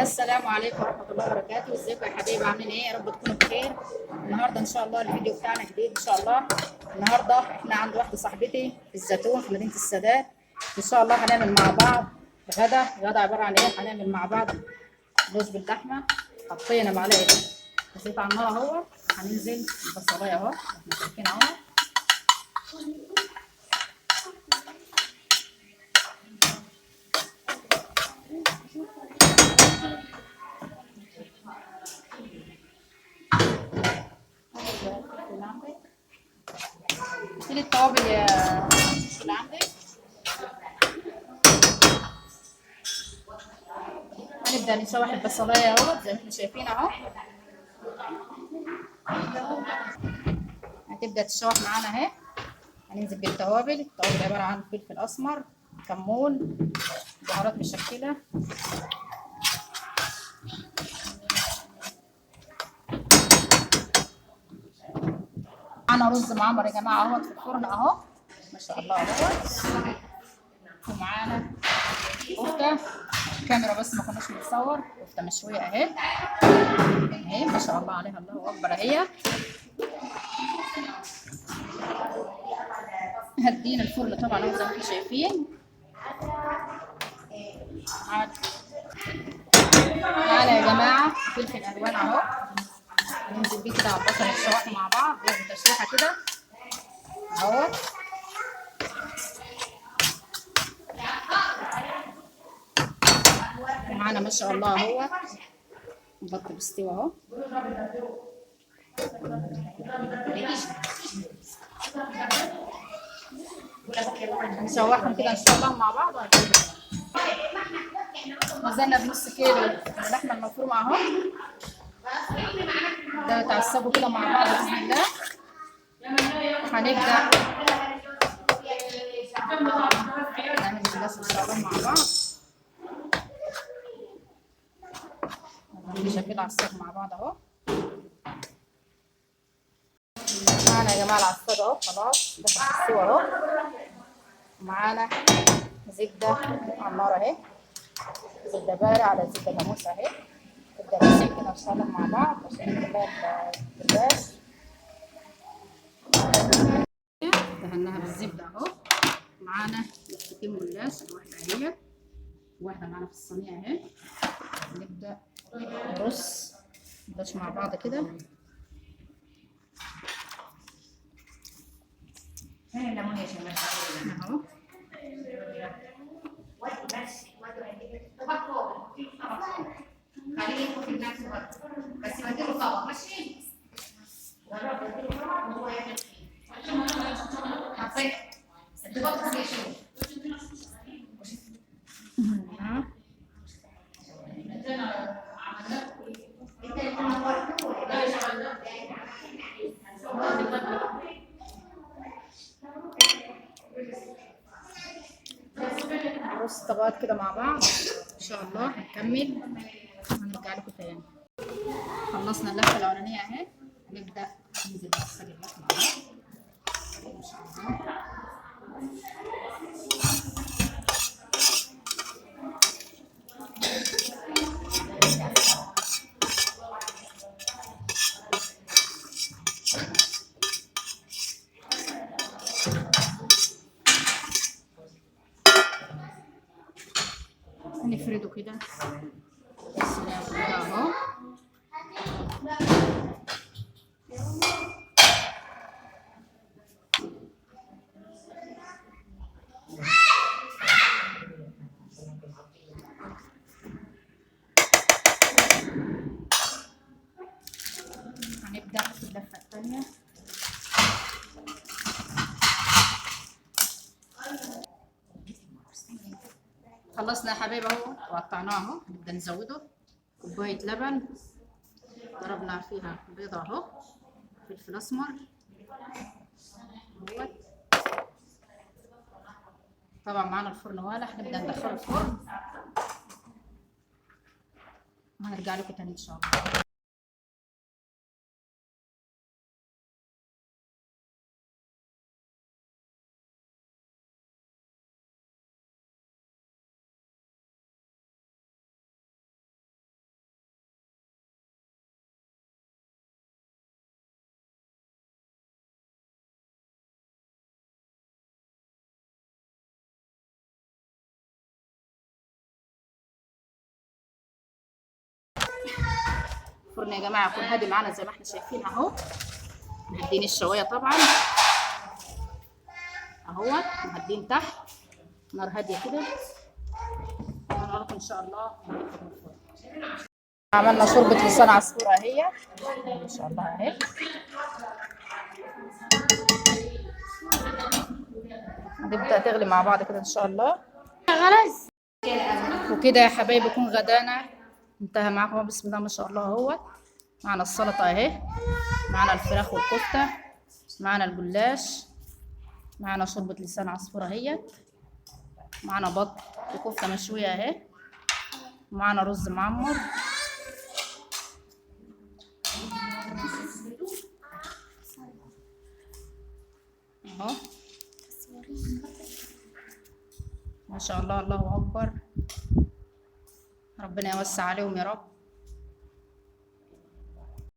السلام عليكم ورحمة الله وبركاته، ازيكم يا حبايبي؟ عاملين ايه؟ يا رب تكونوا بخير. النهارده ان شاء الله الفيديو بتاعنا جديد ان شاء الله. النهارده احنا عند واحدة صاحبتي في الزيتون في مدينة السادات. ان شاء الله هنعمل مع بعض غدا عبارة عن ايه؟ هنعمل مع بعض رز باللحمة. حطينا معلقة زيت على النار اهو. هننزل البصلاية اهو، احنا شايفين اهو. شيل التوابل يا اللي عندك. هنبدأ نشوح البصلاية اهو زي ما احنا شايفين اهو. هتبدأ تشوح معانا اهي. هننزل بالتوابل. التوابل عبارة عن فلفل أسمر، كمون، بهارات مشكلة. معانا رز معمر يا جماعة اهوت في الفرن اهو، ما شاء الله اهوت. ومعانا كفتة. الكاميرا بس ما كناش بنصور. كفتة مشوية اهي اهي، ما شاء الله عليها، الله أكبر اهي. هدينا الفرن طبعا اهو زي ما انتم شايفين. معانا يا جماعة فلفل ألوان اهو. ننزل بيه كده على البصل نشوحه مع بعض لازم تشويحة كده اهو. معانا ما شاء الله اهو البط بيستوي اهو. هنشوحهم كده ان شاء الله مع بعض. نزلنا بنص كيلو اللحمه المفرومه اهو. ده يتعصبوا كده مع بعض باذن الله. هنبدا نعمل البلاس ان شاء الله مع بعض. نخلي كده عصاج مع بعض اهو. معانا يا جماعه العصاج اهو خلاص دخل في السوا اهو. معانا زبده على النار اهي، زبده بارع على زبده جاموس اهي. نبدا نسيب كده ان شاء الله مع بعض عشان نخليها البلاش. دهناها بالزبده اهو. معانا لفتين جلاش، واحده اهي واحده معانا في الصينيه اهي. نبدا نرص الجلاش مع بعض كده اهو. نرص طبقات كده مع بعض ان شاء الله. هنكمل وهنرجع لكم تاني. خلصنا اللفه الاولانيه اهي. نبدا ننزل نغسل اللحمه اهو ما شاء الله. هنفرده كده بسم الله كده اهو. هنبدا في اللفه الثانيه. خلصنا يا حبايبي اهو وقطعناه اهو. نبدا نزوده كوبايه لبن، ضربنا فيها بيضه اهو، فلفل اسمر اهوت. طبعا معانا الفرن والح. نبدا ندخله الفرن وهنرجع لكم تاني ان شاء الله. الفرن يا جماعه يكون هادي معانا زي ما احنا شايفين اهو. مهدين الشوايه طبعا اهوت، مهدين تحت، نار هاديه كده. هنعرف ان شاء الله هناخد من الفرن. عملنا شوربه لسان عصفور اهي ان شاء الله اهي. هتبدا تغلي مع بعض كده ان شاء الله. خلاص وكده يا حبايبي يكون غدانا انتهى معاكم. بسم الله ما شاء الله اهوت. معنا السلطه اهي، معنا الفراخ والكفته، معنا الجلاش، معنا شوربه لسان عصفور اهيت، معنا بط وكفته مشويه اهي، معنا رز معمر اهو. ما شاء الله الله اكبر، ربنا يوسع عليهم يا رب.